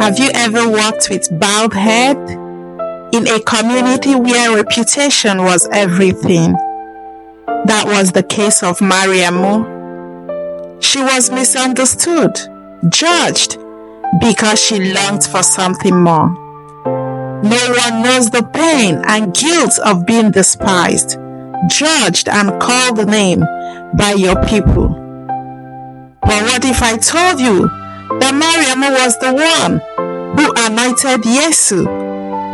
Have you ever walked with bowed head in a community where reputation was everything? That was the case of Mariamu. She was misunderstood, judged, because she longed for something more. No one knows the pain and guilt of being despised, judged, and called the name by your people. But what if I told you that Mariamu was the one who anointed Yesu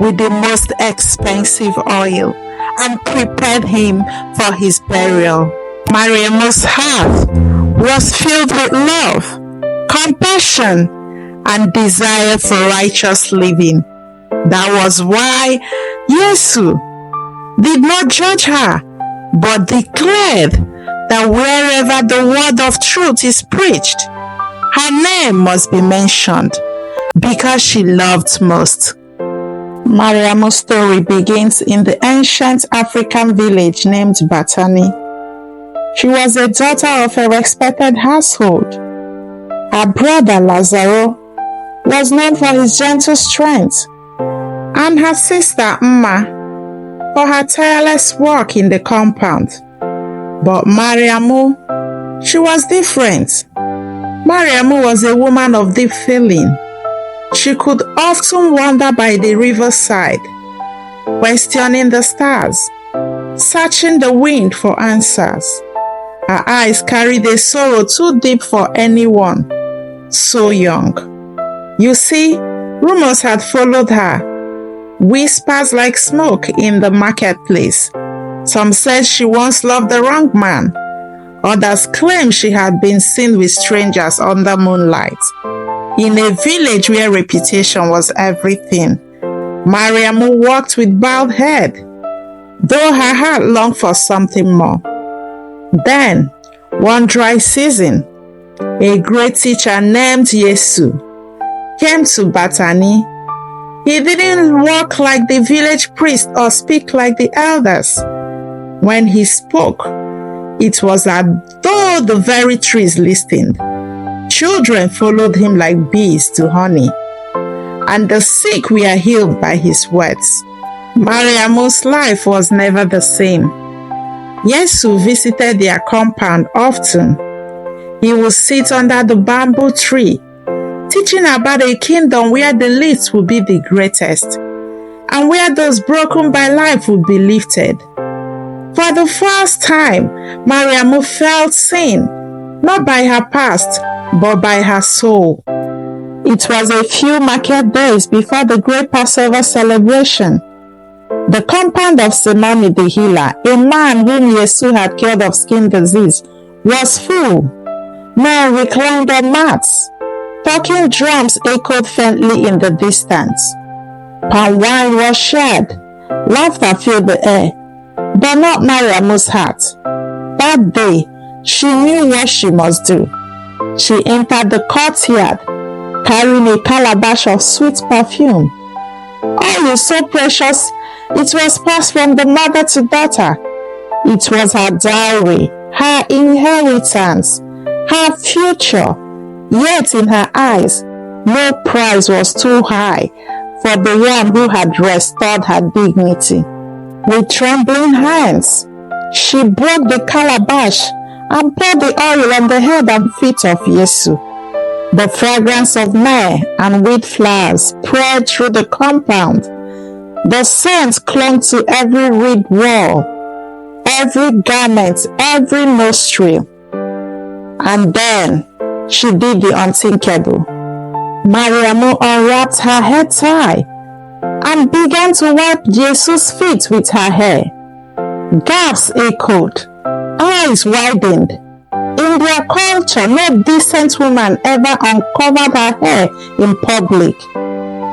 with the most expensive oil and prepared him for his burial? Mariamu's heart was filled with love, compassion, and desire for righteous living. That was why Yesu did not judge her, but declared that wherever the word of truth is preached, her name must be mentioned because she loved most. Mariamu's story begins in the ancient African village named Bethany. She was a daughter of a respected household. Her brother Lazaro was known for his gentle strength, and her sister Mma for her tireless work in the compound. But Mariamu, she was different. Mariamu was a woman of deep feeling. She could often wander by the riverside, questioning the stars, searching the wind for answers. Her eyes carried a sorrow too deep for anyone so young. You see, rumors had followed her, whispers like smoke in the marketplace. Some said she once loved the wrong man. Others claimed she had been seen with strangers under moonlight. In a village where reputation was everything, Mariamu walked with bowed head, though her heart longed for something more. Then, one dry season, a great teacher named Yesu came to Bethany. He didn't walk like the village priest or speak like the elders. When he spoke, it was as though the very trees listened. Children followed him like bees to honey, and the sick were healed by his words. Mariamu's life was never the same. Yesu visited their compound often. He would sit under the bamboo tree, teaching about a kingdom where the least would be the greatest, and where those broken by life would be lifted. For the first time, Mariamu felt seen, not by her past, but by her soul. It was a few market days before the great Passover celebration. The compound of Simoni the healer, a man whom Yesu had cured of skin disease, was full. Men reclined on mats. Talking drums echoed faintly in the distance. Palm wine was shared. Laughter filled the air. But not Mariamu's heart. That day, she knew what she must do. She entered the courtyard, carrying a calabash of sweet perfume. Oil so precious, it was passed from the mother to daughter. It was her dowry, her inheritance, her future. Yet in her eyes, no price was too high for the one who had restored her dignity. With trembling hands, she broke the calabash and poured the oil on the head and feet of Yesu. The fragrance of myrrh and wheat flowers spread through the compound. The scent clung to every reed wall, every garment, every nostril. And then she did the unthinkable. Mariamu unwrapped her head tie and began to wipe Jesus' feet with her hair. Gasps echoed, eyes widened. In their culture, no decent woman ever uncovered her hair in public,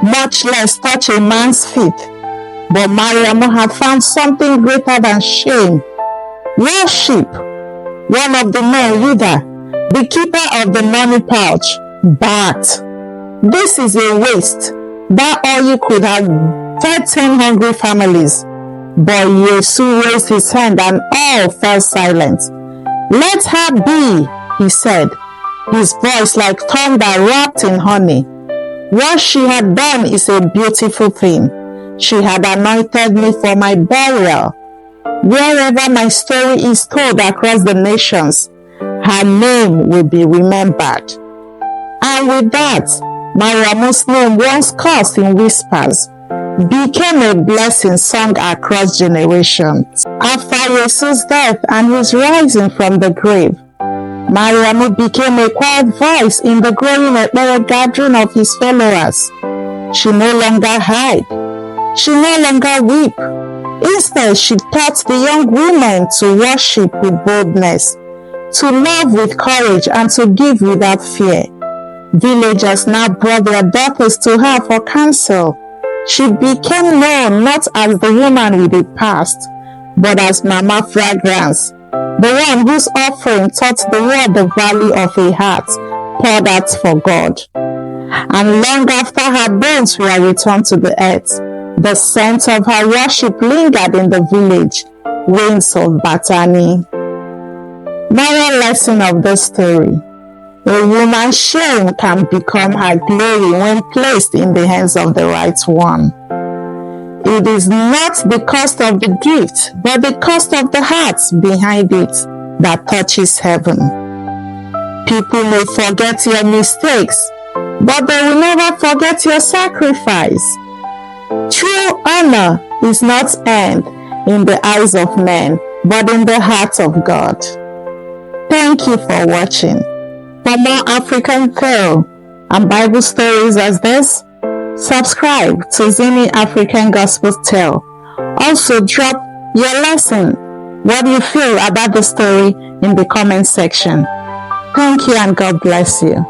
much less touch a man's feet. But Mariamu had found something greater than shame. Worship. One of the men, Judah, the keeper of the money pouch, barked, "This is a waste. That oil could have fed 10 hungry families." But Yesu raised his hand and all fell silent. "Let her be," he said, his voice like thunder wrapped in honey. What she had done is a beautiful thing. She had anointed me for my burial. Wherever my story is told across the nations, her name will be remembered. And with that, Mariamu's name, once cursed in whispers, became a blessing sung across generations. After Jesus' death and his rising from the grave, Mariamu became a quiet voice in the growing gathering of his followers. She no longer hid. She no longer weep. Instead, she taught the young women to worship with boldness, to love with courage, and to give without fear. Villagers now brought their daughters to her for counsel. She became known not as the woman with a past, but as Mama Fragrance, the one whose offering taught the world the value of a heart poured out for God. And long after her bones were returned to the earth, the scent of her worship lingered in the village winds of Bethany. Moral lesson of the story: a woman's shame can become her glory when placed in the hands of the right one. It is not the cost of the gift, but the cost of the heart behind it that touches heaven. People may forget your mistakes, but they will never forget your sacrifice. True honor is not earned in the eyes of men, but in the heart of God. Thank you for watching. For more African tale and Bible stories as this, subscribe to Zini African Gospel Tale. Also drop your lesson, what you feel about the story, in the comment section. Thank you and God bless you.